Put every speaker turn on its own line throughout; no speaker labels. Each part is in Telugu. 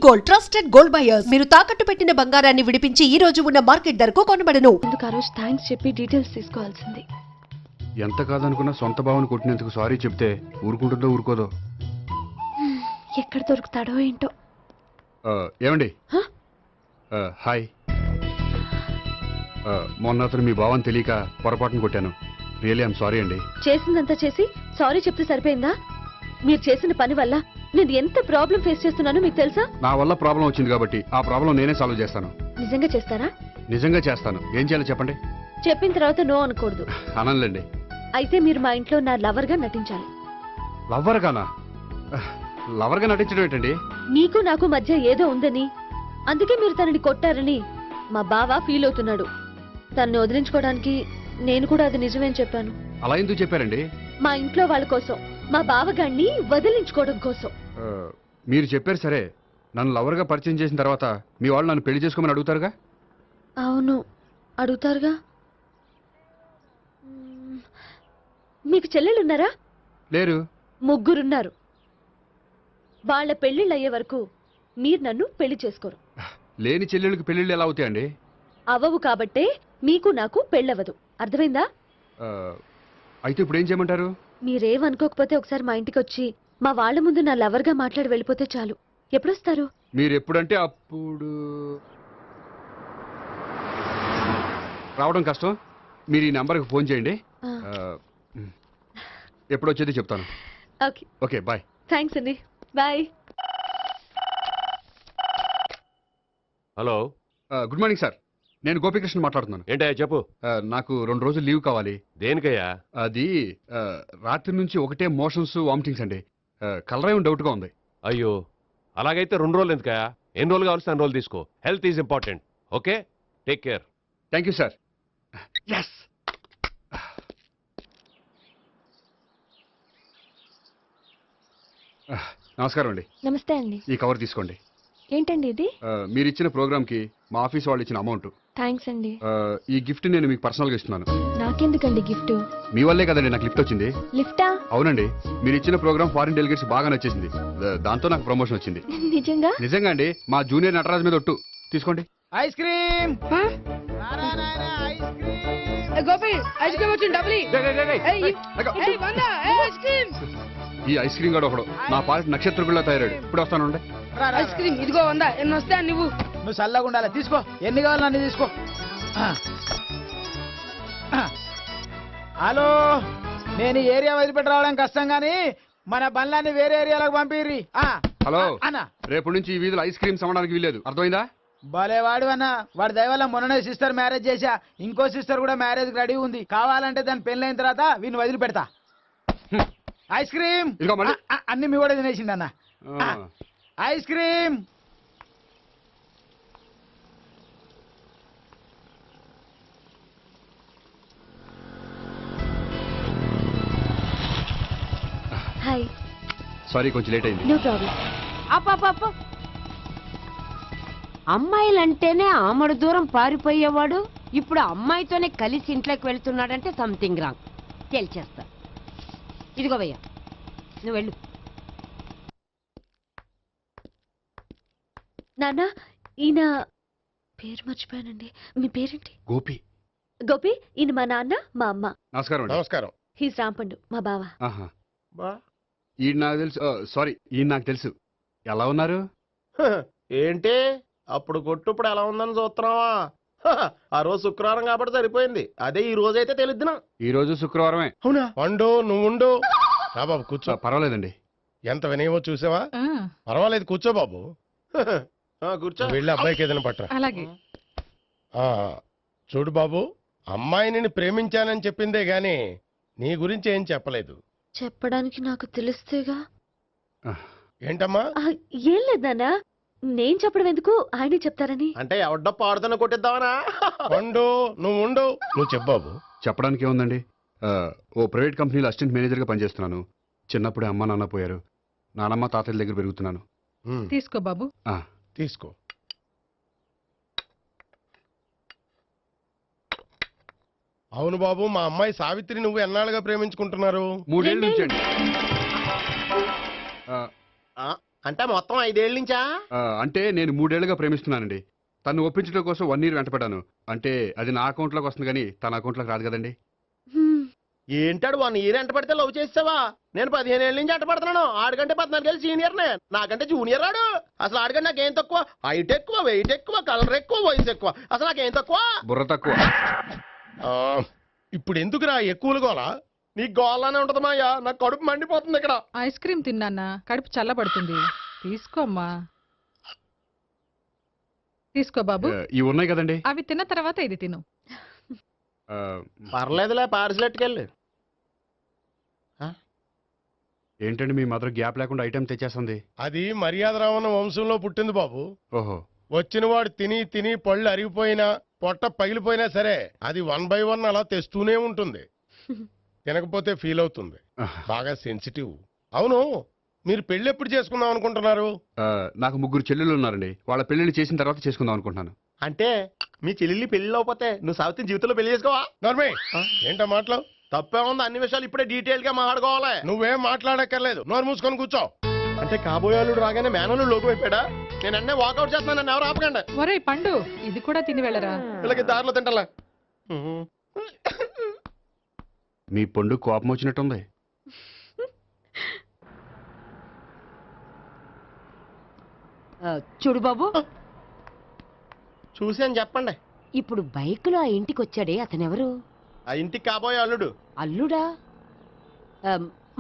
గోల్డ్ ట్రస్టెడ్ గోల్డ్ బయర్స్ మీరు తాకట్టు పెట్టిన బంగారాన్ని విడిపించి ఈ రోజు ఉన్న మార్కెట్ ధరకు కొనబడను.
ఎందుకు ఆ రోజు థ్యాంక్స్ చెప్పి డీటెయిల్స్ తీసుకోవాల్సింది.
ఎంత కాదనుకున్నా సొంత భావన కొట్టినందుకు సారీ చెప్తే ఊరుకుంటుందో ఊరుకోదో.
ఎక్కడ దొరుకుతాడో ఏంటో.
ఏమండి హాయ్. మొన్న అతను మీ భావన తెలియక పొరపాటును కొట్టాను. రియలీ ఐఎమ్ సారీ అండి.
చేసిందంతా చేసి సారీ చెప్తే సరిపోయిందా? మీరు చేసిన పని వల్ల నేను ఎంత ప్రాబ్లం ఫేస్ చేస్తున్నానో మీకు తెలుసా?
నా వల్ల ప్రాబ్లం వచ్చింది కాబట్టి ఆ ప్రాబ్లం నేనే సాల్వ్ చేస్తాను.
నిజంగా చేస్తారా?
నిజంగా చేస్తాను. ఏం చేయాలో చెప్పండి.
చెప్పిన తర్వాత నో అనకూడదు.
అనండి.
అయితే మీరు మా ఇంట్లో నా లవర్ గా నటించాలి.
లవర్ గానా? లవర్ గా నటించడం ఏంటండి?
మీకు నాకు మధ్య ఏదో ఉందని, అందుకే మీరు తనని కొట్టారని మా బావ ఫీల్ అవుతున్నాడు. తనని వదిలించుకోవడానికి నేను కూడా అది నిజమేని చెప్పాను.
అలా ఎందుకు చెప్పారండి?
మా ఇంట్లో వాళ్ళ కోసం, మా బావగాన్ని వదిలించుకోవడం కోసం.
మీరు చెప్పారు సరే, నన్ను లవర్ గా పరిచయం చేసిన తర్వాత మీ వాళ్ళు నన్ను పెళ్లి చేసుకోమని అడుగుతారుగా?
అవును, అడుగుతారుగా. మీకు చెల్లెలున్నారా?
లేరు.
ముగ్గురున్నారు. వాళ్ళ పెళ్లిళ్ళు అయ్యే వరకు మీరు నన్ను పెళ్లి చేసుకోరు.
లేని చెల్లెళ్ళకి పెళ్లిళ్ళు ఎలా అవుతాయండి?
అవ్వవు కాబట్టే మీకు నాకు పెళ్ళవదు. అర్థమైందా?
అయితే ఇప్పుడు ఏం చేయమంటారు?
మీరేమనుకోకపోతే ఒకసారి మా ఇంటికి వచ్చి మా వాళ్ళ ముందు నా లవర్ గా మాట్లాడి వెళ్ళిపోతే చాలు. ఎప్పుడొస్తారు?
మీరు ఎప్పుడంటే అప్పుడు. రావడం కష్టం. మీరు ఈ నెంబర్కి ఫోన్ చేయండి. ఎప్పుడు వచ్చేది చెప్తాను. Okay bye.
థ్యాంక్స్ అండి. Bye.
Hello,
good morning sir. నేను గోపికృష్ణ మాట్లాడుతున్నాను.
ఏంటయ్యా చెప్పు.
నాకు 2 రోజులు లీవ్ కావాలి.
దేనికయ్యా?
అది రాత్రి నుంచి ఒకటే మోషన్స్, వామిటింగ్స్ అండి. కలరేం డౌట్గా ఉంది.
అయ్యో, అలాగైతే 2 రోజులు ఎందుకయ్యా? ఎన్ని రోజులు కావాల్సిన 2 రోజులు తీసుకో. Health is important. Okay, take care.
Thank you sir. Yes. నమస్కారం అండి.
నమస్తే అండి.
ఈ కవర్ తీసుకోండి.
ఏంటండి ఇది?
మీరు ఇచ్చిన ప్రోగ్రామ్కి మా ఆఫీస్ వాళ్ళు ఇచ్చిన అమౌంట్.
థ్యాంక్స్ అండి.
ఈ గిఫ్ట్ నేను మీకు పర్సనల్గా ఇస్తున్నాను.
నాకెందుకండి గిఫ్ట్?
మీ వల్లే కదండి నాకు లిఫ్ట్ వచ్చింది.
లిఫ్టా?
అవునండి. మీరు ఇచ్చిన ప్రోగ్రామ్ ఫారిన్ డెలిగేట్స్ బాగా నచ్చేసింది. దాంతో నాకు ప్రమోషన్ వచ్చింది.
నిజంగా?
నిజంగా అండి. మా జూనియర్ నటరాజ్ మీద ఒట్టు. తీసుకోండి.
Ice cream. Gopi ice cream వచ్చింది. డబ్లీ.
ఈ ఐస్ క్రీమ్ గడు ఒకడు నా పాలిట నక్షత్రకుల్లా తయారాడు. ఇప్పుడు వస్తాను.
ఐస్ క్రీమ్ ఇదిగో 100. ఎన్ని వస్తాయి నువ్వు చల్లగా ఉండాలి. తీసుకో, ఎన్ని కావాలి అన్ని తీసుకో. హలో, నేను ఈ ఏరియా వదిలిపెట్టి రావడం కష్టం గానీ మన బండ్లన్నీ వేరే ఏరియాలకు పంపిర్రి.
హలో
అన్న,
రేపు నుంచి ఈ వీధిలో ఐస్ క్రీమ్స్ అమ్మడానికి వీలేదు. అర్థమైందా?
భలేవాడు అన్న. వాడి దయవల్ల మొన్ననే సిస్టర్ మ్యారేజ్ చేశా. ఇంకో సిస్టర్ కూడా మ్యారేజ్ రెడీ ఉంది. కావాలంటే దాని పెళ్ళైన తర్వాత వీని వదిలిపెడతా. ఐస్ క్రీమ్ అన్ని మీ కూడా తినేసింది అన్న. Ice cream.
హాయ్.
సారీ, కొంచెం లేట్ అయింది.
No problem.
అప్ప అమ్మాయిలంటేనే ఆమడు దూరం పారిపోయేవాడు ఇప్పుడు అమ్మాయితోనే కలిసి ఇంట్లోకి వెళ్తున్నాడంటే సంథింగ్ రాంగ్. తేల్చేస్తా. ఇదిగో భయ్యా, నువ్వు వెళ్ళు.
నాన్న, ఈయన పేరు మర్చిపోయానండి. మీ పేరేంటి?
గోపి.
గోపి, ఈయన మా నాన్న, మా అమ్మ.
నమస్కారం.
నమస్కారం.
హీస్ రాంపండు, మా బావ.
ఈయన నాకు తెలుసు. సారీ, ఈయన నాకు తెలుసు. ఎలా ఉన్నారు?
ఏంటి అప్పుడు కొట్టుప్పుడు ఎలా ఉందని చూస్తున్నావా? ఆ రోజు శుక్రవారం కాబట్టి సరిపోయింది. అదే ఈ రోజు అయితే తెలిద్దునా.
ఈ రోజు శుక్రవారమే.
అవునా?
వండు, నువ్వు ఉండు. రా బాబు కూర్చో.
పర్వాలేదండి.
ఎంత వినయమో చూసావా? పర్వాలేదు, కూర్చో బాబు.
కూర్చో.
వెళ్ళి అబ్బాయికి ఏదైనా పట్టరా.
అలాగే.
చూడు బాబు, అమ్మాయిని ప్రేమించానని చెప్పిందే గాని నీ గురించి ఏం చెప్పలేదు.
చెప్పడానికి నాకు తెలిస్తేగా.
ఏంటమ్మా?
ఏం లేదు నాన్న, నేను చెప్పడం ఎందుకు, ఆయనే చెప్తారని.
అంటే ఎవడ్డో పాడుతున్న కొట్టిద్దామనా?
వండు, నువ్వు ఉండు. నువ్వు చెప్పు బాబు.
చెప్పడానికి ఏముందండి. ఓ ప్రైవేట్ కంపెనీలో అసిస్టెంట్ మేనేజర్గా పనిచేస్తున్నాను. చిన్నప్పుడే అమ్మ నాన్న పోయారు. నానమ్మ తాతయ్య దగ్గర పెరుగుతున్నాను.
తీసుకో బాబు.
తీసుకో. అవును బాబు, మా అమ్మాయి సావిత్రి నువ్వు ఎన్నాళ్ళుగా ప్రేమించుకుంటున్నారు?
3 ఏళ్ళ నుంచి అండి.
అంటే మొత్తం 5 ఏళ్ళ నుంచా?
అంటే నేను 3 ఏళ్లుగా ప్రేమిస్తున్నానండి. తను ఒప్పించడం కోసం 1 year వెంటపడ్డాను. అంటే అది నా అకౌంట్లోకి వస్తుంది కానీ తన అకౌంట్లోకి రాదు కదండి.
ఏంటాడు 1 year ఎంట పడితే లవ్ చేసావా? నేను 15 ఏళ్ళ నుంచి ఎంట పడుతున్నాను. ఆడికంటే 14 ఏళ్ళు సీనియర్నే, నాకంటే జూనియర్ ఆడు. అసలు ఆడికంటే నాకేం తక్కువ? హైట్ ఎక్కువ, వెయిట్ ఎక్కువ, కలర్ ఎక్కువ, వయసు ఎక్కువ. అసలు నాకేం తక్కువ?
బుర్ర తక్కువ.
ఇప్పుడు ఎందుకురా ఎక్కువలు గోలా? నీకు గోలానే ఉంటదమ్మా. నాకు కడుపు మండిపోతుంది ఇక్కడ.
ఐస్ క్రీమ్ తిన్నానా, కడుపు చల్లబడుతుంది. తీసుకోమ్మా, తీసుకో బాబు.
ఇవి ఉన్నాయి కదండి.
అవి తిన్న తర్వాత ఇది తిను.
పర్లేదులే, పార్సిల్ ఎట్టుకెళ్ళి.
ఏంటండి మీ మదర్ గ్యాప్ లేకుండా ఐటెం తెచ్చేస్తుంది?
అది మర్యాద రావణ వంశంలో పుట్టింది బాబు.
ఓహో.
వచ్చిన వాడు తిని తిని పళ్ళు అరిగిపోయినా పొట్ట పగిలిపోయినా సరే అది 1 by 1 అలా తెస్తూనే ఉంటుంది. తినకపోతే ఫీల్ అవుతుంది. బాగా సెన్సిటివ్. అవును, మీరు పెళ్లి ఎప్పుడు చేసుకుందాం అనుకుంటున్నారు?
నాకు 3 చెల్లెళ్ళు ఉన్నారండి. వాళ్ళ పెళ్లిళ్ళు చేసిన తర్వాత చేసుకుందాం అనుకుంటున్నాను.
అంటే మీ చెల్లి పెళ్లి లేకపోతే నువ్వు సావిత్రి జీవితంలో పెళ్లి చేసుకోవా?
నార్మే ఏంటో మాటలు?
తప్పే ఉంది, అన్ని విషయాలు ఇప్పుడే డీటెయిల్ గా మాట్లాడుకోవాలి.
నువ్వేం మాట్లాడక్కర్లేదు, నోరు మూసుకొని కూర్చో.
అంటే కాబోయేవాళ్ళు రాగానే మేనలు లోకి అయిపోయాడా? నేను అన్నీ వాకౌట్ చేస్తున్నాను, నన్ను ఎవరు ఆపకండి.
ఒరే పండు, ఇది కూడా తిని వెళ్ళరా.
వీళ్ళకి దారిలో తింటలే.
మీ పండు కోపం వచ్చినట్టుంది.
చూడు బాబు,
చూసి అని చెప్పండి.
ఇప్పుడు బైకులో ఆ ఇంటికి వచ్చాడే అతనెవరు?
ఆ ఇంటికి కాబోయే అల్లుడు.
అల్లుడా?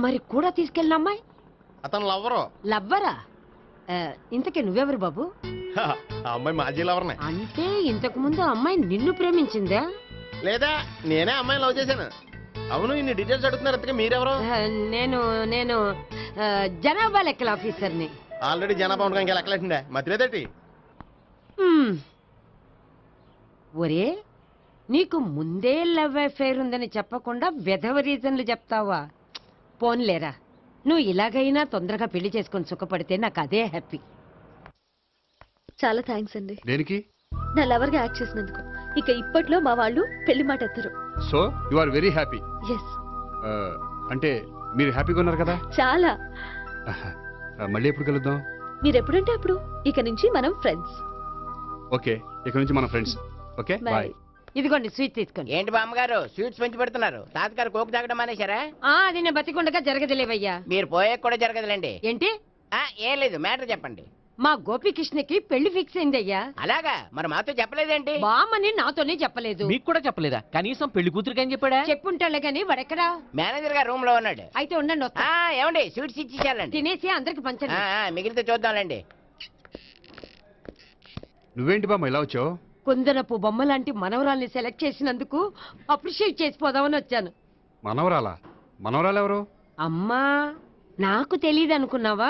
మరి కూడా తీసుకెళ్ళిన అమ్మాయి
అతను లవ్వరు.
లవ్వరా? ఇంతకీ నువ్వెవరు బాబు?
ఆ అమ్మాయి మాజీ లవర్నే.
అంటే ఇంతకు ముందు అమ్మాయి నిన్ను ప్రేమించిందా?
లేదా నేనే అమ్మాయిని లవ్ చేశాను. అవును, ఇన్ని డీటెయిల్స్ అడుగుతున్నారు. ఇంతకీ మీరెవరు?
నేను నేను జనాభా లెక్కల ఆఫీసర్ని.
ఆల్రెడీ జనాభా ఉండగా ఇంకా లెక్కలేసిందే, మధ్యలేదేటి?
ఒరే, నీకు ముందే లవ్ అఫైర్ ఉందని చెప్పకుండా వెధవ రీజన్లు చెప్తావా? పోన్లేరా, నువ్వు ఇలాగైనా తొందరగా పెళ్లి చేసుకొని సుఖపడితే నాకు అదే హ్యాపీ.
చాలా థ్యాంక్స్ అండి,
దేనికి?
నా లవర్ గా యాక్ట్ చేసినందుకు. ఇక ఇప్పట్లో మా వాళ్ళు పెళ్లి మాట ఎత్తరు.
So you are very happy.
Yes,
అంటే మీరు హ్యాపీగా ఉన్నారు కదా?
చాలా.
మళ్ళీ ఎప్పుడు కలుద్దాం?
మీరు ఎప్పుడంటే అప్పుడు. ఇక నుంచి మనం ఫ్రెండ్స్.
ఓకే, ఇక నుంచి మన ఫ్రెండ్స్. Okay, bye.
ఇదిగోండి స్వీట్ తీసుకోండి.
ఏంటి బామ్మగారు స్వీట్స్ పెంచి పెడుతున్నారు? తాతగారు కోకు తాగడం మానేశారా?
అది నేను బతికుండగా జరగదులేవయ్యా.
మీరు పోయే కూడా జరగదులేండి.
ఏంటి?
ఏం లేదు, మ్యాటర్ చెప్పండి.
మా గోపికృష్ణకి పెళ్లి ఫిక్స్ అయిందయ్యా.
అలాగా? మరి మాతో చెప్పలేదేంటి?
బామ్మని నాతోనే చెప్పలేదు.
మీకు కూడా చెప్పలేదా? కనీసం పెళ్లి కూతురికి అని చెప్పాడా?
చెప్పుంటాలే గాని వాడెక్కడా?
మేనేజర్ గారు రూమ్ లో ఉన్నాడు.
అయితే ఉండండి, వస్తా.
ఏమండి స్వీట్స్ ఇచ్చేసాలండి.
తినేసి అందరికి పంచండి.
మిగిలితే చూద్దాంలేండి.
నువ్వేంటి బామ్మ ఇలా వచ్చావు?
కుందనపు బొమ్మ లాంటి మనవరాల్ని సెలెక్ట్ చేసినందుకు అప్రిషియేట్ చేసిపోదామని వచ్చాను.
మనవరాలా? మనవరాలు ఎవరు?
అమ్మా, నాకు తెలియదు అనుకున్నావా?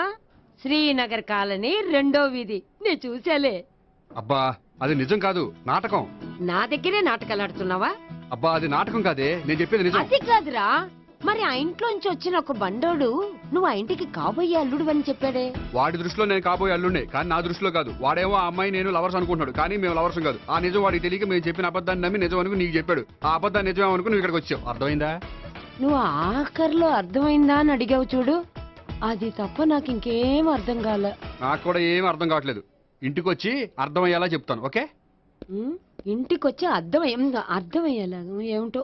శ్రీనగర్ కాలనీ 2వ వీధి. నేను చూసాలే.
అబ్బా, అది నిజం కాదు, నాటకం.
నా దగ్గరే నాటకాలు ఆడుతున్నావా?
అబ్బా, అది నాటకం కాదే, నేను చెప్పేది నిజం.
అది కాదురా, మరి ఆ ఇంట్లోంచి వచ్చిన ఒక బండోడు నువ్వు ఆ ఇంటికి కాబోయే అల్లుడు అని చెప్పాడే.
వాడి దృష్టిలో నేను కాబోయే అల్లుండే, కానీ నా దృష్టిలో కాదు. వాడేమో ఆ అమ్మాయి నేను లవర్స్ అనుకుంటున్నాడు, కానీ మేము లవర్స్ కాదు. ఆ నిజం వాడికి తెలియక మేము చెప్పిన అబద్ధాన్ని నమ్మి నిజం అనుకుని నీకు చెప్పాడు. ఆ అబద్ధాన్ని నిజం అనుకుని నువ్వు ఇక్కడికి వచ్చావు. అర్థమైందా?
నువ్వు ఆఖరిలో అర్థమైందా అని అడిగావు చూడు, అది తప్ప నాకు ఇంకేం అర్థం కాలే.
నాకు కూడా ఏం అర్థం కావట్లేదు. ఇంటికి వచ్చి అర్థమయ్యేలా చెప్తాను. ఓకే?
ఇంటికి వచ్చి అర్థమయ్యేలా ఏమిటో.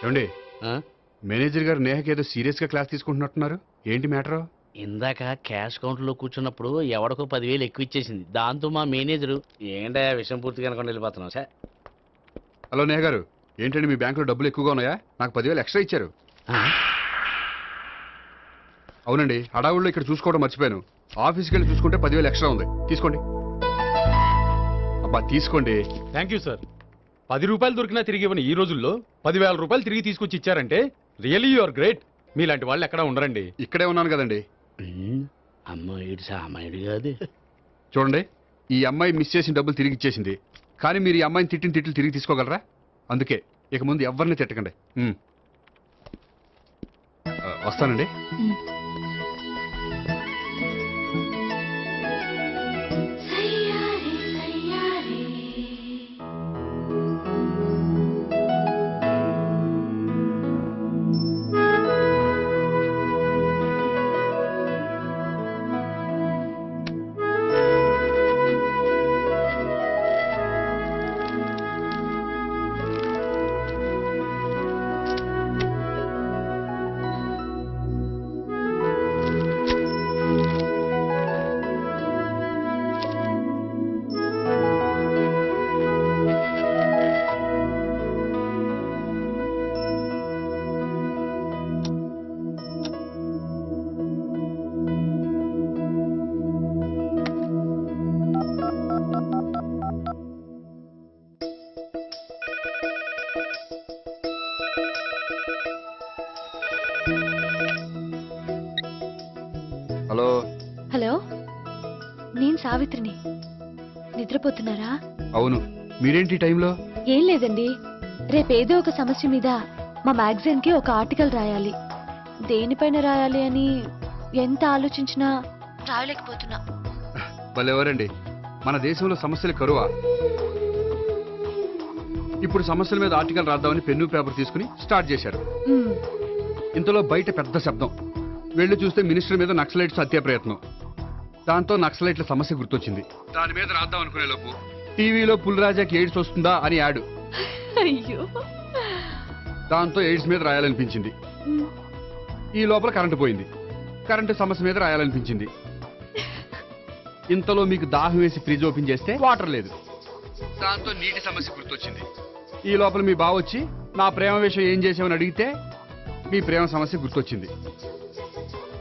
ఏమండి, మేనేజర్ గారు నేహకి ఏదో సీరియస్ గా క్లాస్ తీసుకుంటున్నట్టున్నారు. ఏంటి మ్యాటర్?
ఇందాక క్యాష్ కౌంటర్ లో కూర్చున్నప్పుడు ఎవడికో 10,000 ఎక్కువ ఇచ్చేసింది. దాంతో మా మేనేజరు ఏంటా విషయం పూర్తిగా అనుకోండి వెళ్ళిపోతున్నాం సార్.
హలో నేహ గారు, ఏంటండి మీ బ్యాంకులో డబ్బులు ఎక్కువగా ఉన్నాయా? నాకు 10,000 ఎక్స్ట్రా ఇచ్చారు. అవునండి, హడావుల్లో ఇక్కడ చూసుకోవడం మర్చిపోయాను. ఆఫీస్కి వెళ్ళి చూసుకుంటే 10,000 ఎక్స్ట్రా ఉంది. తీసుకోండి. అబ్బా తీసుకోండి.
Thank you sir. 10 రూపాయలు దొరికినా తిరిగి ఇవ్వని ఈ రోజుల్లో 10,000 రూపాయలు తిరిగి తీసుకొచ్చి ఇచ్చారంటే రియల్లీ యు ఆర్ గ్రేట్. మీలాంటి వాళ్ళు ఎక్కడా ఉండరండి.
ఇక్కడే ఉన్నాను కదండి.
అమ్మాయి సామాయుడు కాదు.
చూడండి, ఈ అమ్మాయి మిస్ చేసిన డబ్బులు తిరిగి ఇచ్చేసింది, కానీ మీరు ఈ అమ్మాయిని తిట్టిన తిట్లు తిరిగి తీసుకోగలరా? అందుకే ఇక ముందు ఎవరిని తిట్టకండి. వస్తానండి. హలో.
హలో, నేను సావిత్రిని. నిద్రపోతున్నారా?
అవును, మీరేంటి ఈ టైంలో?
ఏం లేదండి, రేపేదో ఒక సమస్య మీద మా మ్యాగజైన్ కి ఒక ఆర్టికల్ రాయాలి. దేనిపైన రాయాలి అని ఎంత ఆలోచించినా రాయలేకపోతున్నా.
ఎవరండి, మన దేశంలో సమస్యలు కరువా? ఇప్పుడు సమస్యల మీద ఆర్టికల్ రాద్దామని పెన్ను పేపర్ తీసుకుని స్టార్ట్ చేశారు. ఇంతలో బయట పెద్ద శబ్దం. వెళ్ళి చూస్తే మినిస్టర్ మీద నక్సలైట్స్ హత్య ప్రయత్నం. దాంతో నక్సలైట్ల సమస్య గుర్తొచ్చింది. దాని మీద రాద్దాం అనుకునే లోపు టీవీలో పుల్రాజాకి ఎయిడ్స్ వస్తుందా అని యాడ్.
అయ్యో,
దాంతో ఎయిడ్స్ మీద రాయాలనిపించింది. ఈ లోపల కరెంటు పోయింది. కరెంటు సమస్య మీద రాయాలనిపించింది. ఇంతలో మీకు దాహం వేసి ఫ్రిడ్జ్ ఓపెన్ చేస్తే వాటర్ లేదు. దాంతో నీటి సమస్య గుర్తొచ్చింది. ఈ లోపల మీ బావ వచ్చి నా ప్రేమ విషయం ఏం చేసామని అడిగితే మీ ప్రేమ సమస్య గుర్తొచ్చింది.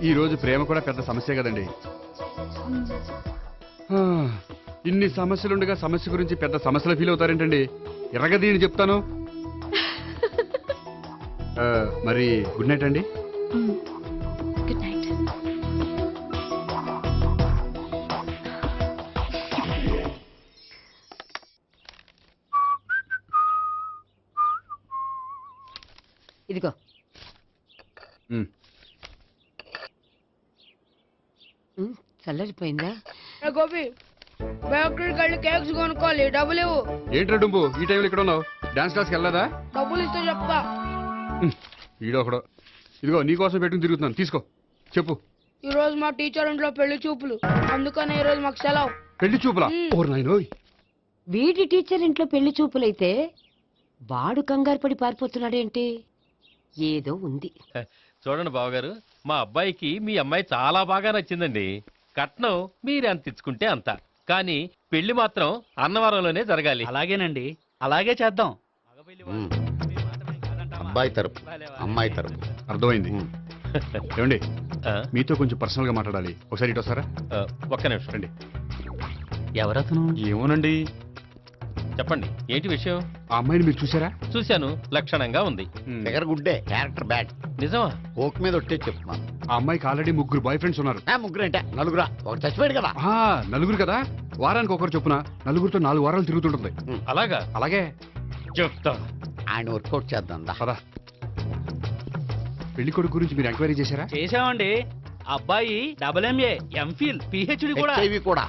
ఈ రోజు ప్రేమ కూడా పెద్ద సమస్య కదండి. ఇన్ని సమస్యలుండగా సమస్య గురించి పెద్ద సమస్యలు ఫీల్ అవుతారేంటండి? ఎరగదీని చెప్తాను. మరి గుడ్ నైట్ అండి.
Good night.
ఇదిగో. చల్లరిపోయిందా?
గోపి, బేకరీకి వెళ్ళి కేక్స్ కొనుక్కోవాలి, డబ్బులు ఇవ్వు.
ఏంట్రా డుంబు ఈ టైంలో ఇక్కడ ఉన్నావు? డాన్స్ క్లాస్కి వెళ్ళదా?
డబ్బులు ఇస్తే చెప్తా.
ఈడొకడు. ఇదిగో నీకోసం పెట్టుకుని తిరుగుతున్నాను, తీసుకో. చెప్పు.
ఈ రోజు మా టీచర్ ఇంట్లో పెళ్లి చూపులు, అందుకనే ఈ రోజు మాకు సెలవు.
పెళ్లి చూపులా? ఓర్ నాయనోయ్.
వీడి టీచర్ ఇంట్లో పెళ్లి చూపులైతే వాడు కంగారు పడి పారిపోతున్నాడేంటి? ఏదో ఉంది.
చూడండి బావగారు, మా అబ్బాయికి మీ అమ్మాయి చాలా బాగా నచ్చిందండి. కట్నం మీరు ఎంత ఇచ్చుకుంటే అంత, కానీ పెళ్లి మాత్రం అన్నవరంలోనే జరగాలి.
అలాగేనండి, అలాగే చేద్దాం.
అబ్బాయి తరపు, అమ్మాయి తరపు.
అర్థమైంది. ఏమండి, మీతో కొంచెం పర్సనల్ గా మాట్లాడాలి. ఒకసారి ఇటు వస్తారా?
ఒక్క నిమిషం రండి.
ఎవరతను?
ఏమోనండి.
చెప్పండి, ఏంటి విషయం?
ఆ అమ్మాయిని మీరు చూసారా?
చూశాను, లక్షణంగా ఉంది.
దగ్గర గుడ్డే, క్యారెక్టర్ బ్యాడ్.
నిజమా?
కోక్ మీద ఒట్టే చెప్తున్నాను.
ఆ అమ్మాయికి ఆల్రెడీ 3 బాయ్ ఫ్రెండ్స్ ఉన్నారు.
ముగ్గురు అంటే నలుగురా? ఒకటి చచ్చిపోయాడు కదా.
నలుగురు కదా, వారానికి ఒకరు చొప్పున నలుగురితో 4 వారాలు తిరుగుతుంటుంది.
అలాగా?
అలాగే
చెప్తా.
ఆయన వర్కౌట్ చేద్దాం.
పదా. పెళ్లి కొడుకు గురించి మీరు ఎంక్వైరీ చేశారా?
చేశామండి. అబ్బాయి MA, MPhil, PhD కూడా.
హెచ్ఐవి కూడా.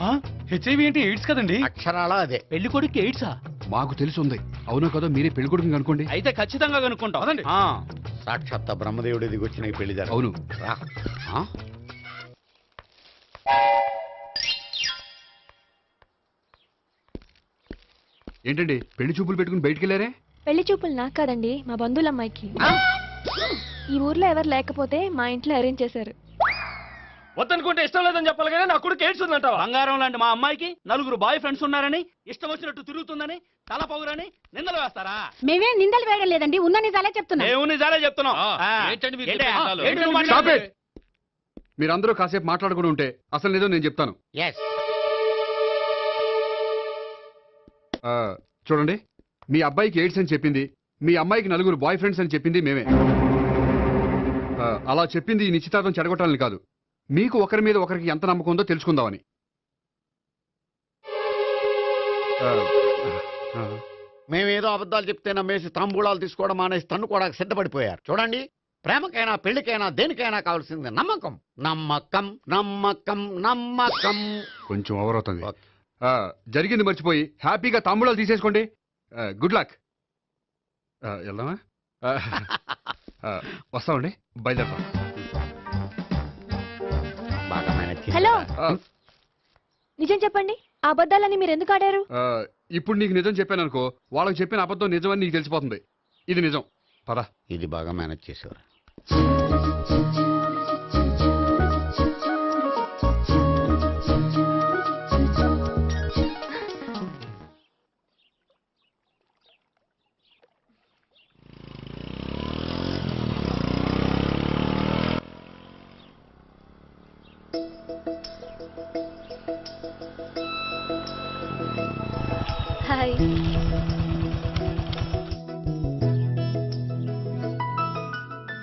హెచ్ఐవి ఏంటి? ఎయిడ్స్ కదండి.
అక్షరాలా అదే.
పెళ్లి కొడుకు ఎయిడ్సా?
మాకు తెలిసి ఉంది. అవునో కదా, మీరే పెళ్లి కొడుకుని కనుకోండి.
అయితే ఖచ్చితంగా కనుక్కుంటాం.
సాక్షాత్ బ్రహ్మదేవుడి దిగి వచ్చిన ఈ పెళ్లి జరగదు.
అవును. ఏంటండి పెళ్లి చూపులు పెట్టుకుని బయటికి వెళ్ళారే?
పెళ్లి చూపులు నాకు కాదండి, మా బంధువుల అమ్మాయికి. ఈ ఊర్లో ఎవరు లేకపోతే మా ఇంట్లో అరేంజ్ చేశారు.
వద్దనుకుంటే ఇష్టం లేదని చెప్పాలి కానీ నా కొడుకు ఎయిడ్స్ ఉందంటావా?
బంగారం లాంటి మా అమ్మాయికి 4 బాయ్ ఫ్రెండ్స్ ఉన్నారని, ఇష్టం వచ్చినట్టు తిరుగుతుందని, తల పౌరని నిందలు వేస్తారా?
మేమే నిందలు వేయడం లేదండి, ఉన్న నిజాలే చెప్తున్నా.
మేము నిజాలే చెప్తున్నాం.
ఏంటండి మీరు
ఏంటి?
చెప్పే నిజాలు?
ఏంటి నువ్వు మాట్లాడేది?
మీరందరూ కాసేపు మాట్లాడుకుని ఉంటే అసలు నిజం నేను చెప్తాను. చూడండి, మీ అబ్బాయికి ఎయిడ్స్ అని చెప్పింది, మీ అమ్మాయికి 4 బాయ్ ఫ్రెండ్స్ అని చెప్పింది మేమే. అలా చెప్పింది ఈ నిశ్చితార్థం చెడగొట్టాలని కాదు, మీకు ఒకరి మీద ఒకరికి ఎంత నమ్మకం ఉందో తెలుసుకుందామని.
మేమేదో అబద్ధాలు చెప్తే నమ్మేసి తాంబూలాలు తీసుకోవడం మానేసి తన్ను కూడా సిద్ధపడిపోయారు. చూడండి, ప్రేమకైనా పెళ్లికైనా దేనికైనా కావాల్సింది నమ్మకం. నమ్మకం నమ్మకం నమ్మకం.
కొంచెం ఓవర్ అవుతుంది. జరిగింది మర్చిపోయి హ్యాపీగా తాంబూలాలు తీసేసుకోండి. Good luck. వెళ్దామా? వస్తామండి, బయలుదేరతాం.
బాగా మేనేజ్ చేశారు.
హలో, నిజం చెప్పండి, ఆ అబద్ధాలని మీరు ఎందుకు ఆడారు?
ఇప్పుడు నీకు నిజం చెప్పాను అనుకో, వాళ్ళకి చెప్పిన అబద్ధం నిజమని నీకు తెలిసిపోతుంది. ఇది నిజం. పదా.
ఇది బాగా మేనేజ్ చేసేవారు.
హాయ్.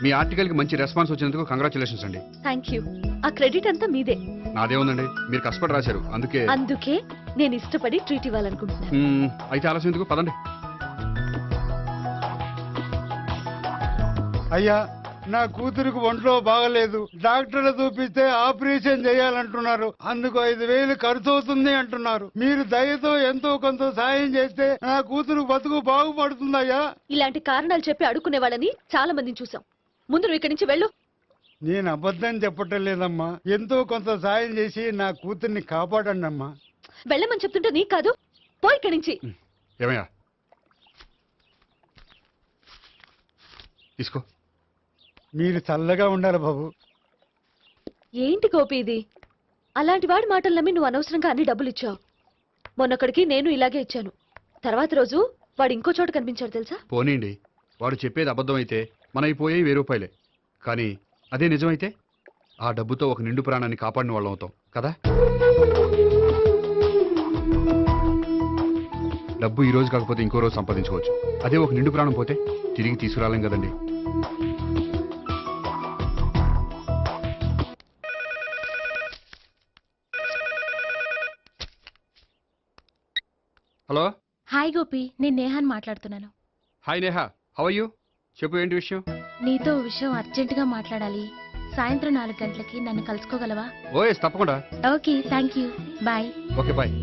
మీ ఆర్టికల్కి మంచి రెస్పాన్స్ వచ్చినందుకు కంగ్రాచులేషన్స్ అండి.
Thank you. ఆ క్రెడిట్ అంతా మీదే.
నాదేముందండి, మీరు కష్టపడి రాశారు, అందుకే.
అందుకే నేను ఇష్టపడి ట్రీట్ ఇవ్వాలనుకుంటున్నాను.
అయితే ఆలస్యం ఎందుకు, పదండి.
అయ్యా, నా కూతురికి ఒంట్లో బాగలేదు, డాక్టర్లు చూపిస్తే ఆపరేషన్ చేయాలంటున్నారు. అందుకు 5,000 ఖర్చు అవుతుంది అంటున్నారు. మీరు దయతో ఎంతో కొంత సాయం చేస్తే నా కూతురు బతుకు బాగుపడుతుందయ్యా.
ఇలాంటి కారణాలు చెప్పి అడుక్కునే వాళ్ళని చాలా మందిని చూసాం. ముందు నువ్వు ఇక్కడి నుంచి వెళ్ళు.
నేను అబద్ధం చెప్పటం లేదమ్మా. ఎంతో కొంత సాయం చేసి నా కూతుర్ని కాపాడండి అమ్మా.
వెళ్ళమని చెప్తుంటే నీకు కాదు, పో ఇక్కడి నుంచి.
ఏమయ్యా, తీసుకో.
మీరు చల్లగా ఉండాలి బాబు.
ఏంటి గోపి ఇది? అలాంటి వాడి మాటలు నమ్మి నువ్వు అనవసరంగా అన్ని డబ్బులు ఇచ్చావు. మొన్నక్కడికి నేను ఇలాగే ఇచ్చాను. తర్వాత రోజు వాడు ఇంకో చోట కనిపించాడు తెలుసా?
పోనీండి, వాడు చెప్పేది అబద్ధం అయితే మనవి పోయేవి 1000 రూపాయలే. కానీ అదే నిజమైతే ఆ డబ్బుతో ఒక నిండు ప్రాణాన్ని కాపాడిన వాళ్ళం అవుతాం కదా. డబ్బు ఈ రోజు కాకపోతే ఇంకో రోజు సంపాదించుకోవచ్చు. అదే ఒక నిండు ప్రాణం పోతే తిరిగి తీసుకురాలేం కదండి. హలో.
హాయ్ గోపి, నేను నేహాన్ మాట్లాడుతున్నాను.
Hi Neha, how are you? చెప్పు, ఏంటి విషయం?
నీతో విషయం అర్జెంటుగా మాట్లాడాలి. సాయంత్రం 4 గంటలకి నన్ను కలుసుకోగలవా?
ఓఎస్, తప్పకుండా.
Okay, thank you, bye.
Okay, bye.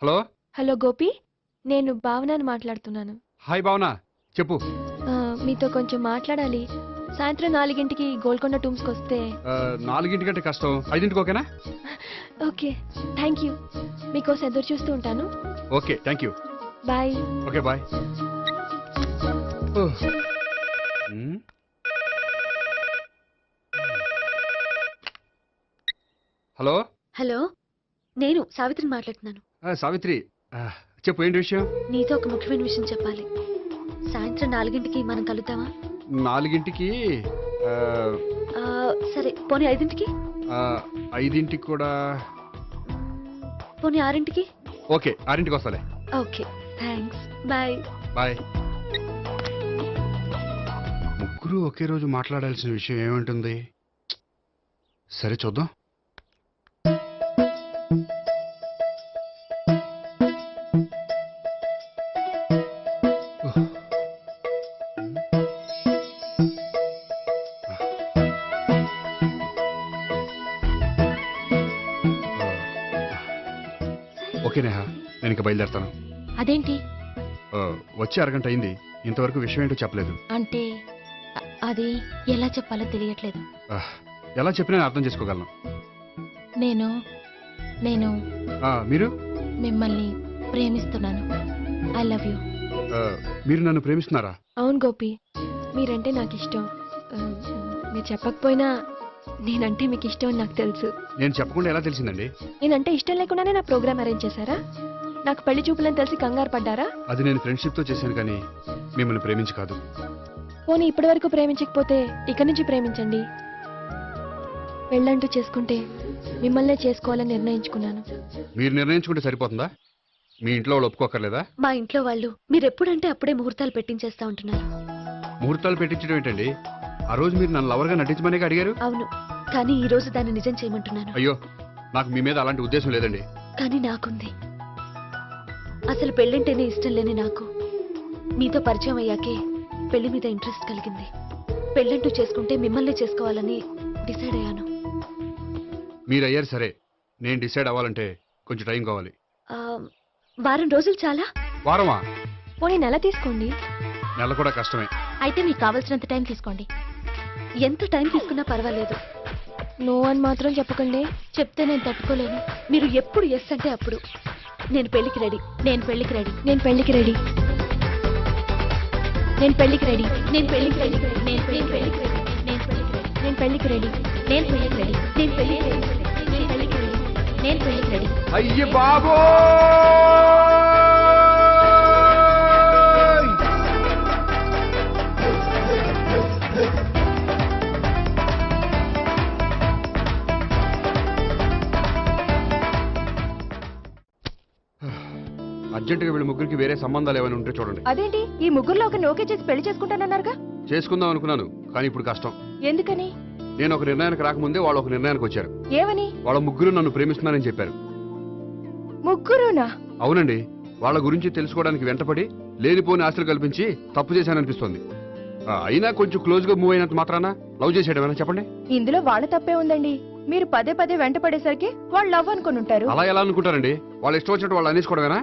Hello.
Hello Gopi, నేను భావనని మాట్లాడుతున్నాను.
హాయ్ భావన, చెప్పు.
మీతో కొంచెం మాట్లాడాలి. సాయంత్రం 4 గోల్కొండ టూమ్స్కి వస్తే.
4 కష్టం, 5 ఓకేనా?
Okay, thank you. మీకోసం ఎదురు చూస్తూ ఉంటాను.
Okay, thank you.
Bye.
Okay, bye. Hello.
Hello, నేను సావిత్రిని మాట్లాడుతున్నాను.
సావిత్రి, చెప్పు, ఏంటి విషయం?
నీతో ఒక ముఖ్యమైన విషయం చెప్పాలి. సాయంత్రం 4 మనం కలుద్దామా?
4
సరే, పోనీ 5
5 కూడా.
పోనీ 6
ఓకే, 6 వస్తాలే.
Okay, thanks. బాయ్.
బాయ్. ముగ్గురు ఒకే రోజు మాట్లాడాల్సిన విషయం ఏముంటుంది? సరే, చూద్దాం. ఓకే నేహా, నేను ఇక బయలుదేరుతాను.
అదేంటి?
వచ్చి 1 గంట అయింది, ఇంతవరకు విషయం ఏంటో చెప్పలేదు.
అంటే అది ఎలా చెప్పాలో తెలియట్లేదు.
ఎలా చెప్పినా నేను అర్థం చేసుకోగలను.
నేను నేను
మీరు?
మిమ్మల్ని ప్రేమిస్తున్నాను. I love you.
మీరు నన్ను ప్రేమిస్తున్నారా?
అవును గోపి, మీరంటే నాకు ఇష్టం. మీరు చెప్పకపోయినా నేనంటే మీకు ఇష్టం అని నాకు తెలుసు.
నేను చెప్పకుండా ఎలా తెలిసిందండి?
నేనంటే ఇష్టం లేకుండానే నా ప్రోగ్రామ్ అరేంజ్ చేశారా? నాకు పెళ్లి చూపులని తెలిసి కంగారు పడ్డారా?
అది నేను ఫ్రెండ్షిప్ తో చేశాను, కానీ మిమ్మల్ని ప్రేమించి కాదు.
పోనీ ఇప్పటి వరకు ప్రేమించకపోతే ఇక నుంచి ప్రేమించండి. పెళ్ళంటూ చేసుకుంటే మిమ్మల్నే చేసుకోవాలని నిర్ణయించుకున్నాను.
మీరు నిర్ణయించుకుంటే సరిపోతుందా? మీ ఇంట్లో వాళ్ళు ఒప్పుకోకర్లేదా?
మా ఇంట్లో వాళ్ళు మీరెప్పుడంటే అప్పుడే ముహూర్తాలు పెట్టించేస్తా ఉంటున్నారు.
ముహూర్తాలు పెట్టించడం ఏంటండి? ఆ రోజు మీరు నన్ను లవర్గా నటించమనే అడిగారు.
అవును, కానీ ఈ రోజు దాన్ని నిజం చేయమంటున్నాను.
అయ్యో, నాకు మీ మీద అలాంటి ఉద్దేశం లేదండి.
కానీ నాకుంది. అసలు పెళ్ళంటేనే ఇష్టం లేని నాకు మీతో పరిచయం అయ్యాకే పెళ్లి మీద ఇంట్రెస్ట్ కలిగింది. పెళ్ళంటూ చేసుకుంటే మిమ్మల్ని చేసుకోవాలని డిసైడ్ అయ్యాను.
మీరు అయ్యారు సరే, నేను డిసైడ్ అవ్వాలంటే కొంచెం టైం కావాలి.
ఆ, వారం రోజులు చాలా?
వారమా?
పోనీ నెల తీసుకోండి.
నెల కూడా కష్టమే.
అయితే మీకు కావాల్సినంత టైం తీసుకోండి.
ఎంత టైం తీసుకున్నా పర్వాలేదు.
నో అని మాత్రం చెప్పకండి.
చెప్తే నేను తట్టుకోలేను.
మీరు ఎప్పుడు ఎస్ అంటే అప్పుడు. నేను పెళ్లికి రెడీ.
నేను పెళ్లికి రెడీ.
నేను పెళ్లికి రెడీ. నేను పెళ్లికి రెడీ.
నేను పెళ్లికి రెడీ. నేను పెళ్లికి రెడీ. నేను పెళ్లికి రెడీ.
నేను పెళ్లికి రెడీ.
నేను పెళ్లికి రెడీ. నేను పెళ్లికి రెడీ. నేను పెళ్లికి రెడీ. నేను పెళ్లికి రెడీ.
అయ్య బాబో! అర్జెంటుగా వీళ్ళ ముగ్గురికి వేరే సంబంధాలు ఏమైనా ఉంటే చూడండి.
అదేంటి ఈ ముగ్గురులో ఒకరిని ఓకే చేసి పెళ్లి చేసుకుంటానన్నారుగా?
చేసుకుందాం అనుకున్నాను, కానీ ఇప్పుడు కష్టం.
ఎందుకని?
నేను ఒక నిర్ణయానికి రాకముందే వాళ్ళు ఒక నిర్ణయానికి వచ్చారు.
ఏమని?
వాళ్ళ ముగ్గురు నన్ను ప్రేమిస్తున్నారని చెప్పారు.
ముగ్గురునా?
అవునండి. వాళ్ళ గురించి తెలుసుకోవడానికి వెంటపడి లేనిపోని ఆశలు కల్పించి తప్పు చేశాననిపిస్తోంది. అయినా కొంచెం క్లోజ్ గా మూవ్ అయినంత మాత్రాన లవ్ చేసేయడమేనా చెప్పండి?
ఇందులో వాళ్ళ తప్పే ఉందండి. మీరు పదే పదే వెంట పడేసరికి వాళ్ళు లవ్ అనుకుని ఉంటారు.
అలా ఎలా అనుకుంటారండి? వాళ్ళు ఇష్టం వచ్చినట్టు వాళ్ళు అనేసుకోవడమేనా?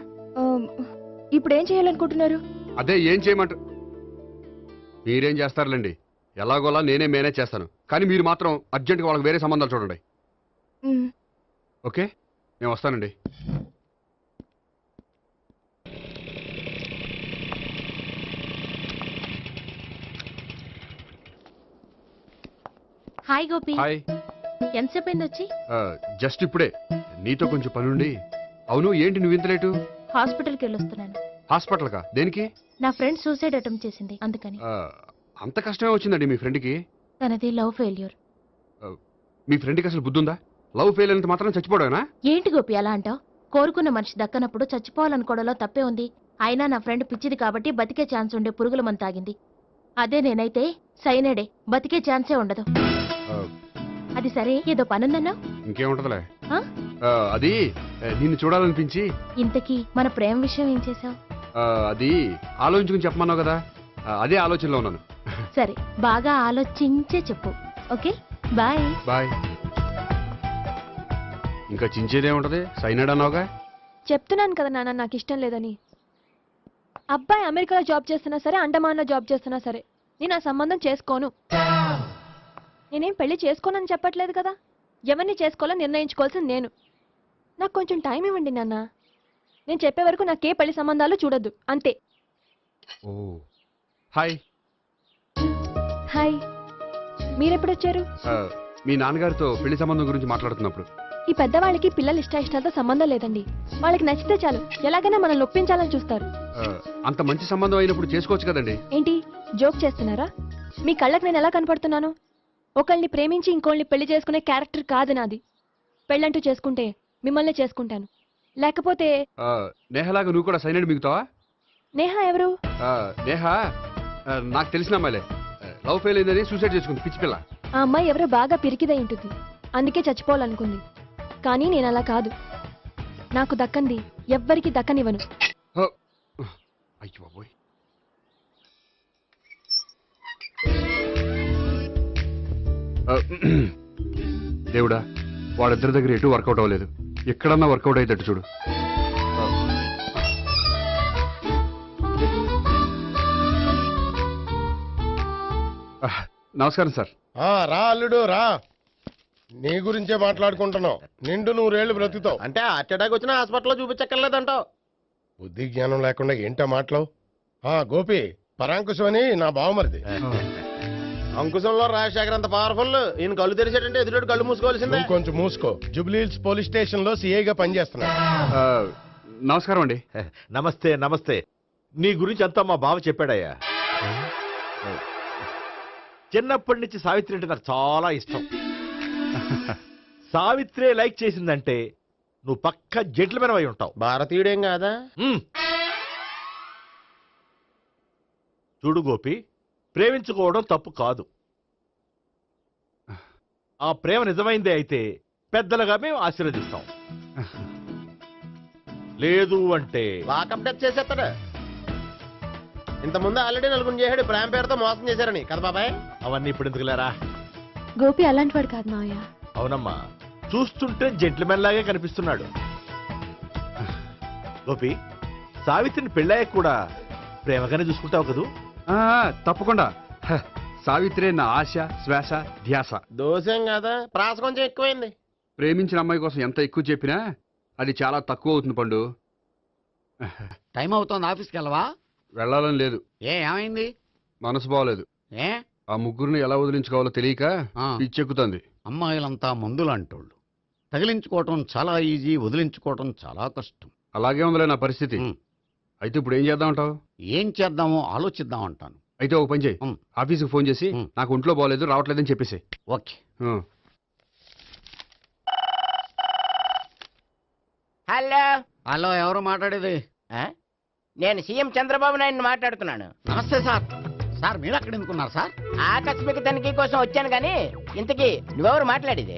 ఇప్పుడు ఏం చేయాలనుకుంటున్నారు?
అదే ఏం చేయమంటారు? మీరేం చేస్తారులేండి, ఎలాగోలా నేనే మేనేజ్ చేస్తాను. కానీ మీరు మాత్రం అర్జెంట్గా వాళ్ళకి వేరే సంబంధాలు చూడండి. ఓకే, నేను వస్తానండి.
హాయ్ గోపి.
హాయ్.
ఎంతసేపు అయింది వచ్చి?
జస్ట్ ఇప్పుడే. నీతో కొంచెం పనుండి. అవును, ఏంటి నువ్వు ఇంత లేటు?
హాస్పిటల్కి వెళ్ళొస్తున్నాను.
హాస్పిటల్కా? దేనికి?
నా ఫ్రెండ్ సూసైడ్ అటెంప్ట్ చేసింది, అందుకని.
అంత కష్టమే వచ్చిందండి మీ ఫ్రెండ్కి?
తనది లవ్ ఫెయిల్యూర్.
మీ ఫ్రెండ్కి అసలు బుద్ధుందా? లవ్ ఫెయిల్ అయినంత మాత్రం చచ్చిపోవడమేనా?
ఏంటి గోపి అలా అంటావు? కోరుకున్న మనిషి దక్కనప్పుడు చచ్చిపోవాలనుకోవడంలో తప్పే ఉంది. అయినా నా ఫ్రెండ్ పిచ్చిది కాబట్టి బతికే ఛాన్స్ ఉండే పురుగుల మందు తాగింది. అదే నేనైతే సైనడే, బతికే ఛాన్సే ఉండదు. అది సరే, ఏదో పనుందన్నా?
ఇంకేముంటదిలే. అది నిన్ను చూడాలనిపించి.
ఇంతకీ మన ప్రేమ విషయం ఏం చేసావు?
అది ఆలోచించుకుని చెప్పమన్నావు కదా, అదే ఆలోచనలో ఉన్నాను.
సరే, బాగా ఆలోచించే చెప్పు. Okay, bye.
బాయ్. ఇంకా చించేదేముంటది, సైనడ్ అన్నావుగా.
చెప్తున్నాను కదా నాన్న, నాకు ఇష్టం లేదని. అబ్బాయి అమెరికాలో జాబ్ చేస్తున్నా సరే, అండమాన్లో జాబ్ చేస్తున్నా సరే, నేను ఆ సంబంధం చేసుకోను. నేనేం పెళ్లి చేసుకోనని చెప్పట్లేదు కదా. ఎవరిని చేసుకోవాలో నిర్ణయించుకోవాల్సింది నేను. నాకు కొంచెం టైం ఇవ్వండి నాన్న. నేను చెప్పే వరకు నాకే పెళ్లి సంబంధాలు చూడొద్దు, అంతే.
ఓ హాయ్.
హాయ్. మీరెప్పుడు వచ్చారు?
మీ నాన్నగారితో పెళ్లి సంబంధం గురించి మాట్లాడుతున్నప్పుడు.
ఈ పెద్దవాళ్ళకి పిల్లల ఇష్టాలతో సంబంధం లేదండి. వాళ్ళకి నచ్చితే చాలు, ఎలాగైనా మనల్ని ఒప్పించాలని చూస్తారు.
అంత మంచి సంబంధం అయినప్పుడు చేసుకోవచ్చు కదండి.
ఏంటి జోక్ చేస్తున్నారా? మీ కళ్ళకి నేను ఎలా కనపడుతున్నాను? ఒకళ్ళని ప్రేమించి ఇంకోళ్ళని పెళ్లి చేసుకునే క్యారెక్టర్ కాదు నాది. పెళ్ళంటూ చేసుకుంటే మిమ్మల్ని చేసుకుంటాను, లేకపోతే.
నేహలాగా నువ్వు కూడా సైనడ్ మిగుతావా?
నేహ ఎవరు?
నేహ నాకు తెలిసిన అమ్మాయిలే. లవ్ ఫెయిల్ అయిందని సూసైడ్ చేసుకుంది, పిచ్చి పిల్ల.
ఆ అమ్మాయి ఎవరో బాగా పిరికిదై ఉంటుంది, అందుకే చచ్చిపోవాలనుకుంది. కానీ నేను అలా కాదు. నాకు దక్కంది ఎవ్వరికి దక్కనివ్వను.
అయ్యో బాబోయ్. దేవుడా, వాళ్ళిద్దరి దగ్గర ఎటు వర్కౌట్ అవ్వలేదు. ఎక్కడన్నా వర్కౌట్ అయ్యేటట్టు చూడు. నమస్కారం సార్.
రా అల్లుడు రా. నీ గురించే మాట్లాడుకుంటున్నావు. నిండు 100 ఏళ్ళు బ్రతుకుతావు.
అంటే హార్ట్ అటాక్ వచ్చిన హాస్పిటల్లో చూపించక్కర్లేదంటావు.
బుద్ధి జ్ఞానం లేకుండా ఏంటో మాటలు. గోపి, పరాంకుశం అని నా బావమరిది.
అంకుశంలో రాజశేఖర్ అంత పవర్ఫుల్. ఈయన కళ్ళు తెరిచాడంటే ఎదురు కళ్ళు మూసుకోవాల్సిందే.
కొంచెం మూసుకో. జూబ్లీహిల్స్ పోలీస్ స్టేషన్ లో సిఐగా పనిచేస్తున్నా.
నమస్కారం అండి.
నమస్తే నమస్తే. నీ గురించి అంతా మా బావ చెప్పాడయ్యా. చిన్నప్పటి నుంచి సావిత్రి అంటే నాకు చాలా ఇష్టం. సావిత్రే లైక్ చేసిందంటే నువ్వు పక్క జెంట్లమెన్ అయి ఉంటావు.
భారతీయుడేం కాదా?
చూడు గోపి, ప్రేమించుకోవడం తప్పు కాదు. ఆ ప్రేమ నిజమైందే అయితే పెద్దలుగా మేము ఆశీర్వదిస్తాం. లేదు అంటే
లాకప్ డెత్ చేసేస్తాడు. ఇంతకుముందు ఆల్రెడీ నలుగురు చేశాడు ప్రేమ పేరుతో మోసం చేశారని కదా బాబాయ్.
అవన్నీ ఇప్పుడు ఎందుకు లేరా?
గోపి అలాంటి వాడు కాదు మావయ్య.
అవునమ్మా, చూస్తుంటే జెంట్మెన్ లాగే కనిపిస్తున్నాడు. గోపి, సావిత్రిని పెళ్ళాక కూడా ప్రేమగానే చూసుకుంటావు కదూ?
తప్పకుండా. సావిత్రి నా ఆశ, శ్వాస, ధ్యాస.
దోషం కదా, ప్రాస కొంచెం ఎక్కువైంది.
ప్రేమించిన అమ్మాయి కోసం ఎంత ఎక్కువ చెప్పినా అది చాలా తక్కువ అవుతుంది పండు.
టైం అవుతోంది, ఆఫీస్కి వెళ్ళవా?
వెళ్ళాలని లేదు.
ఏమైంది?
మనసు బాగోలేదు.
ఏ
ఆ ముగ్గురిని ఎలా వదిలించుకోవాలో తెలియక పిచ్చెక్కుతుంది.
అమ్మాయిలంతా మందులాంటోళ్ళు. తగిలించుకోవటం చాలా ఈజీ, వదిలించుకోవటం చాలా కష్టం.
అలాగే ఉందిలే నా పరిస్థితి. అయితే ఇప్పుడు ఏం చేద్దామంటావు?
ఏం చేద్దామో ఆలోచిద్దామంటాను.
అయితే ఒక పని చేయి, ఆఫీస్కి ఫోన్ చేసి నాకు ఒంట్లో బాగోలేదు రావట్లేదని చెప్పేసి.
ఓకే.
హలో
హలో, ఎవరు మాట్లాడేది?
నేను సీఎం చంద్రబాబు నాయుడు మాట్లాడుతున్నాను.
నమస్తే సార్. సార్ మీరు అక్కడ ఎందుకున్నారు సార్?
ఆకస్మిక తనిఖీ కోసం వచ్చాను కానీ ఇంతకీ నువ్వెవరు మాట్లాడేది?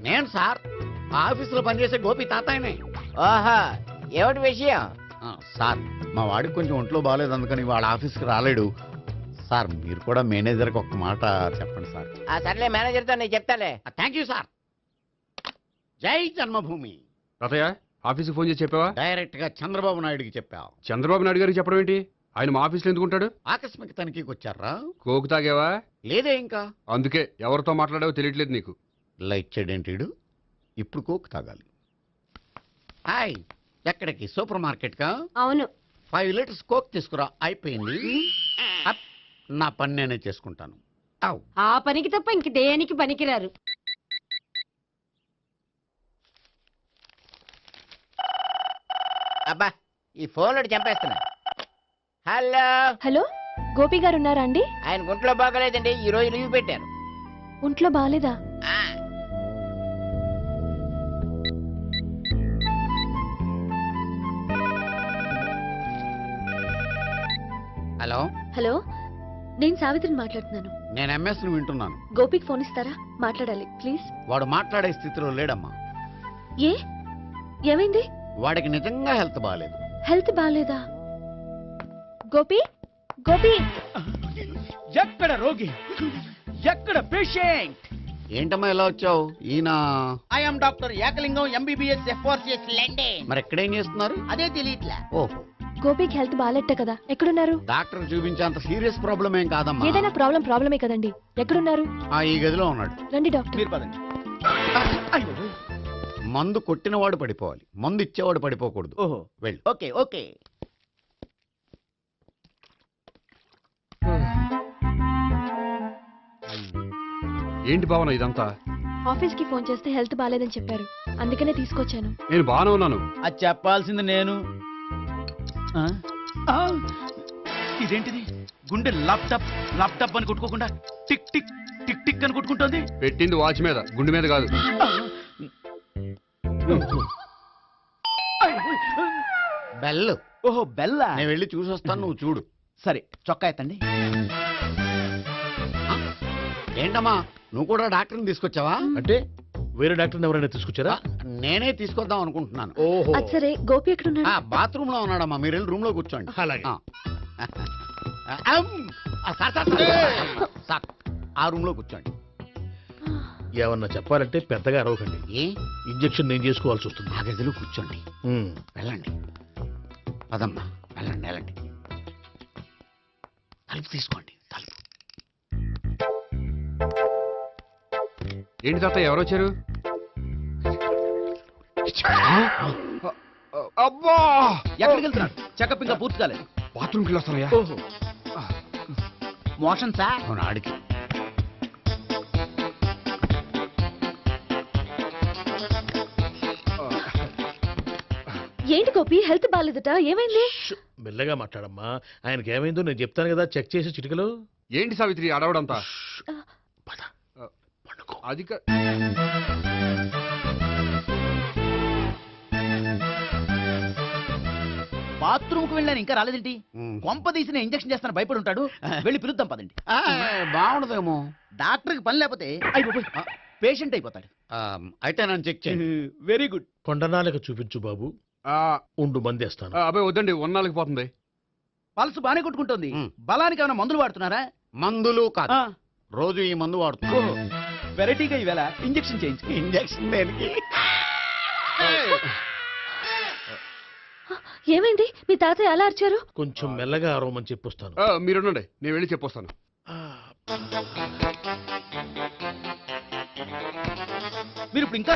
నేను సార్, ఆఫీసులో పనిచేసే గోపి తాతాయనే.
ఓహో, ఏమిటి విషయం?
సార్, మా వాడికి కొంచెం ఒంట్లో బాగాలేదు, అందుకని వాళ్ళ ఆఫీస్కి రాలేడు. సార్ మీరు కూడా మేనేజర్కి ఒక్క మాట చెప్పండి సార్.
సర్లే, మేనేజర్తో నేను చెప్తాలే.
Thank you sir. జై జన్మభూమి.
తాతయ్య, ఆఫీస్కి ఫోన్ చేసి చెప్పావా?
డైరెక్ట్ గా చంద్రబాబు నాయుడుకి చెప్పావు.
చంద్రబాబు నాయుడు గారికి చెప్పడం ఏంటి? ఆయన మా ఆఫీస్లో ఎందుకుంటాడు?
ఆకస్మిక తనిఖీకి వచ్చారా?
కోకు తాగావా?
లేదే ఇంకా.
అందుకే ఎవరితో మాట్లాడావో తెలియట్లేదు నీకు.
లైట్ చేయడేంటిడు? ఇప్పుడు కోక్ తాగాలి. హాయ్, ఎక్కడికి? సూపర్ మార్కెట్ కా?
అవును.
5 లీటర్స్ కోక్ తీసుకురా. అయిపోయింది. నా పని నేనే చేసుకుంటాను.
ఆ పనికి తప్ప ఇంక దేనికి పనికిరారు.
అబ్బా, ఈ ఫోన్లో చంపేస్తున్నా. హలో
హలో, గోపి గారు ఉన్నారా అండి?
ఆయన ఒంట్లో బాగలేదండి, ఈ రోజు లీవ్ పెట్టారు.
ఒంట్లో బాగాలేదా?
హలో
హలో, నేను సావిత్రిని మాట్లాడుతున్నాను.
నేను ఎంఎస్ ను వింటున్నాను.
గోపికి ఫోన్ ఇస్తారా? మాట్లాడాలి ప్లీజ్.
వాడు మాట్లాడే స్థితిలో లేడమ్మా.
ఏ ఏమైంది?
వాడికి నిజంగా హెల్త్ బాగాలేదు.
హెల్త్ బాగాలేదా? గోపి, గోపి.
ఎక్కడ రోగి, ఎక్కడ పేషెంట్?
ఏంటమ్మా ఎలా వచ్చావు? ఈయన
I'm doctor Ekalingam, MBBS, FRCS London.
మరి ఎక్కడేం చేస్తున్నారు?
అదే తెలియట్లే.
ఓహో,
గోపికి హెల్త్ బాగాలెట్ట కదా, ఎక్కడున్నారు?
డాక్టర్ చూపించేంత సీరియస్ ప్రాబ్లం ఏం కాదమ్మా.
ఏదైనా ప్రాబ్లమే కదండి. ఎక్కడున్నారు?
ఈ గదిలో ఉన్నాడు.
రండి డాక్టర్.
మీరు పదండి.
మందు కొట్టినవాడు పడిపోవాలి, మందు ఇచ్చేవాడు పడిపోకూడదు.
ఓహో,
వెళ్ళు.
Okay okay.
ఏంటి భావన ఇదంతా?
ఆఫీస్ కి ఫోన్ చేస్తే హెల్త్ బాగాలేదని చెప్పారు, అందుకనే తీసుకొచ్చాను.
నేను బాగానే ఉన్నాను.
అది చెప్పాల్సింది నేను. ఇదేంటిది? గుండె ల్యాప్టాప్ ల్యాప్టాప్ అని కొట్టుకోకుండా టిక్ టిక్ టిక్ టిక్ అని కొట్టుకుంటుంది.
పెట్టింది వాచ్ మీద, గుండె మీద కాదు.
బెల్.
ఓహో, బెల్లా.
నేను వెళ్ళి చూసొస్తాను, నువ్వు చూడు.
సరే, చొక్కా ఎత్తండి.
ఏంటమ్మా, నువ్వు కూడా డాక్టర్ని తీసుకొచ్చావా?
అంటే వేరే డాక్టర్ని ఎవరైనా తీసుకొచ్చారా?
నేనే తీసుకొద్దాం అనుకుంటున్నాను.
ఓహో,
అది సరే, గోపి ఎక్కడున్నాడు?
బాత్రూమ్ లో ఉన్నాడమ్మా, మీరు వెళ్ళి రూమ్ లో కూర్చోండి.
అలాగే.
సార్, ఆ రూమ్ లో కూర్చోండి.
ఏమన్నా చెప్పాలంటే పెద్దగా అరవకండి. ఇంజెక్షన్ నేను చేసుకోవాల్సి వస్తుంది.
ఆ గదిలో కూర్చోండి. వెళ్ళండి, పదమ్మా, వెళ్ళండి వెళ్ళండి. తలుపు తీసుకోండి, తలుపు.
ఏంటి తాత, ఎవరు వచ్చారు? అబ్బా,
ఎక్కడికి వెళ్తున్నాడు? చెకప్ ఇంకా పూర్తి కాలేదు.
బాత్రూమ్కి వెళ్ళొస్తానయ్యా.
ఓహో, మోషన్ సార్.
అవును, ఆడికి.
ఏంటి గోపి, హెల్త్ బాగాలేదట, ఏమైంది?
మెల్లగా మాట్లాడమ్మా. ఆయనకి ఏమైందో నేను చెప్తాను కదా, చెక్ చేసి చిటికలో.
ఏంటి సావిత్రి అడవడంతా? అది
బాత్రూమ్ కు వెళ్ళాను, ఇంకా రాలేదేంటి? కొంప తీసిన ఇంజక్షన్ చేస్తాను భయపడి ఉంటాడు. వెళ్ళి పిలుద్దాం పదండి.
బాగుండదేమో.
డాక్టర్ కి పని లేకపోతే పేషెంట్ అయిపోతాడు.
అయితే నన్ను చెక్ చేయండి.
Very good.
కొండనాలకు చూపించు బాబు. ఉండు మందేస్తాను.
అబ్బాయి వద్దండి ఉన్నాళ్ళకి పోతుంది.
పల్స్ బానే కొట్టుకుంటుంది. బలానికి ఏమైనా మందులు వాడుతున్నారా?
మందులు కాదు, రోజు ఈ మందు వాడుతున్నా.
వెరైటీగా ఈవేళ ఇంజెక్షన్ చేయించు.
ఇంజెక్షన్ దేనికి?
ఏమైంది? మీ తాతయ్య ఎలా అరిచారు?
కొంచెం మెల్లగా అరవమని చెప్పొస్తాను.
మీరుండండి, నేను వెళ్ళి చెప్పొస్తాను.
మీరు ఇప్పుడు ఇంకా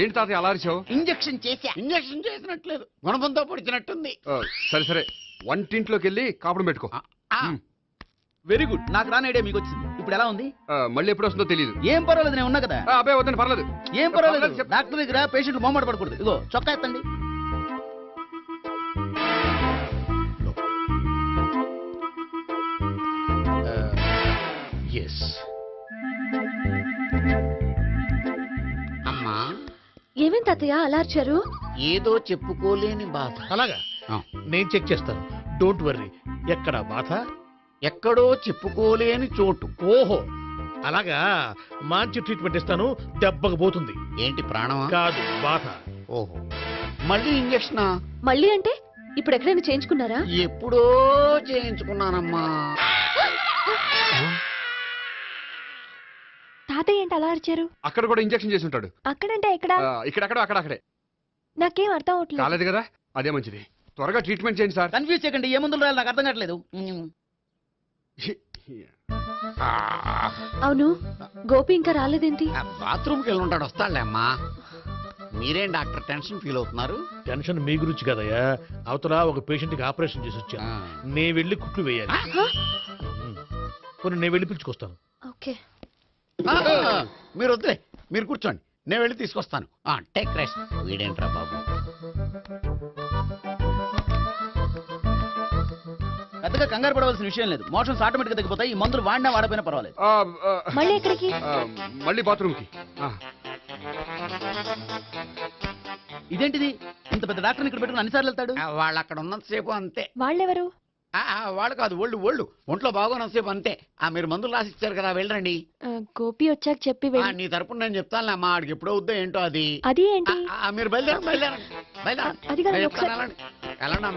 ఏంటి తాతయ్య అలా అరిచావు?
ఇంజెక్షన్ చేశా.
ఇంజెక్షన్ చేసినట్లేదు, గుణపంతో పొడిచినట్టుంది.
సరే సరే, వంటింట్లోకి వెళ్ళి కాపురం పెట్టుకో.
Very good. నాకు రాని ఐడియా మీకు వచ్చింది. ఇప్పుడు ఎలా ఉంది?
మళ్ళీ ఎప్పుడు వస్తుందో తెలియదు.
ఏం పర్వాలేదు, నేను ఉన్నా కదా.
అబ్బాయి వద్దండి, పర్లేదు.
ఏం పర్వాలేదు. డాక్టర్ దగ్గర పేషెంట్ మొహమాట పడకూడదు. ఇగో చొక్కా ఎత్తండి.
ఎస్.
అమ్మా,
ఏమేం తాతయ్య అలా అరిచారు?
ఏదో చెప్పుకోలేని బాధ.
అలాగా? నేను చెక్ చేస్తాను, డోంట్ వర్రీ. ఎక్కడ బాధ?
ఎక్కడో చెప్పుకోలేని చోటు.
ఓహో అలాగా, మంచి ట్రీట్మెంట్ ఇస్తాను, దెబ్బకు పోతుంది.
ఏంటి ప్రాణమా?
కాదు, బాధ.
ఓహో, మళ్ళీ ఇంజక్షనా?
మళ్ళీ అంటే ఇప్పుడు ఎక్కడైనా చేయించుకున్నారా?
ఎప్పుడో చేయించుకున్నానమ్మా.
తాతయ్య ఏంటి అలా అరిచారు?
అక్కడ కూడా ఇంజెక్షన్ చేసి ఉంటాడు.
అక్కడంటే ఎక్కడ?
ఇక్కడక్కడ అక్కడే.
నాకేం అర్థం అవట్లేదు.
కాలేదు కదా, అదే మంచిది. త్వరగా ట్రీట్మెంట్ చేయండి సార్.
కన్ఫ్యూజ్ చేయకండి. ఏ మందులు రాయాలి నాకు అర్థం కావట్లేదు.
అవును, గోపి ఇంకా రాలేదేంటి?
బాత్రూమ్కి వెళ్ళి ఉంటాడు, వస్తాడులే అమ్మా. మీరేం డాక్టర్ టెన్షన్ ఫీల్ అవుతున్నారు?
టెన్షన్ మీ గురించి కదయ్యా, అవతల ఒక పేషెంట్ కి ఆపరేషన్ చేసి వచ్చా, నేను వెళ్ళి కుట్లు వేయాలి. కొన్ని నేను వెళ్ళి పిలుచుకొస్తాను.
ఓకే,
మీరు వద్దులే, మీరు కూర్చోండి, నేను వెళ్ళి తీసుకొస్తాను. Take rest. వీడేంట్రా బాబు,
పెద్దగా కంగారు పడవలసిన విషయం లేదు. మోషన్స్ ఆటోమేటిక్ గా తగ్గిపోతాయి. ఈ మందులు వాడినా వాడపోయినా పర్వాలేదు.
మళ్ళీ ఎక్కడికి?
మళ్ళీ బాత్రూమ్కి.
ఇదేంటిది? ఇంత పెద్ద డాక్టర్ ఇక్కడ పెట్టుకుని అన్నిసార్లు వెళ్తాడు?
వాళ్ళు అక్కడ ఉన్నంతసేపు అంతే.
వాళ్ళెవరు?
వాళ్ళు కాదు, ఒళ్ళు ఒంట్లో బాగోనంతసేపు అంతే. మీరు మందులు రాసి ఇచ్చారు కదా, వెళ్ళండి.
గోపి వచ్చాక చెప్పి
నీ తరపున నేను చెప్తాను అమ్మా, ఆడికి ఎప్పుడో వద్దో ఏంటో అది.
అది ఏంటి?
మీరు బయలుదేరండి.
అది కాదు,
వెళ్ళండి అమ్మా.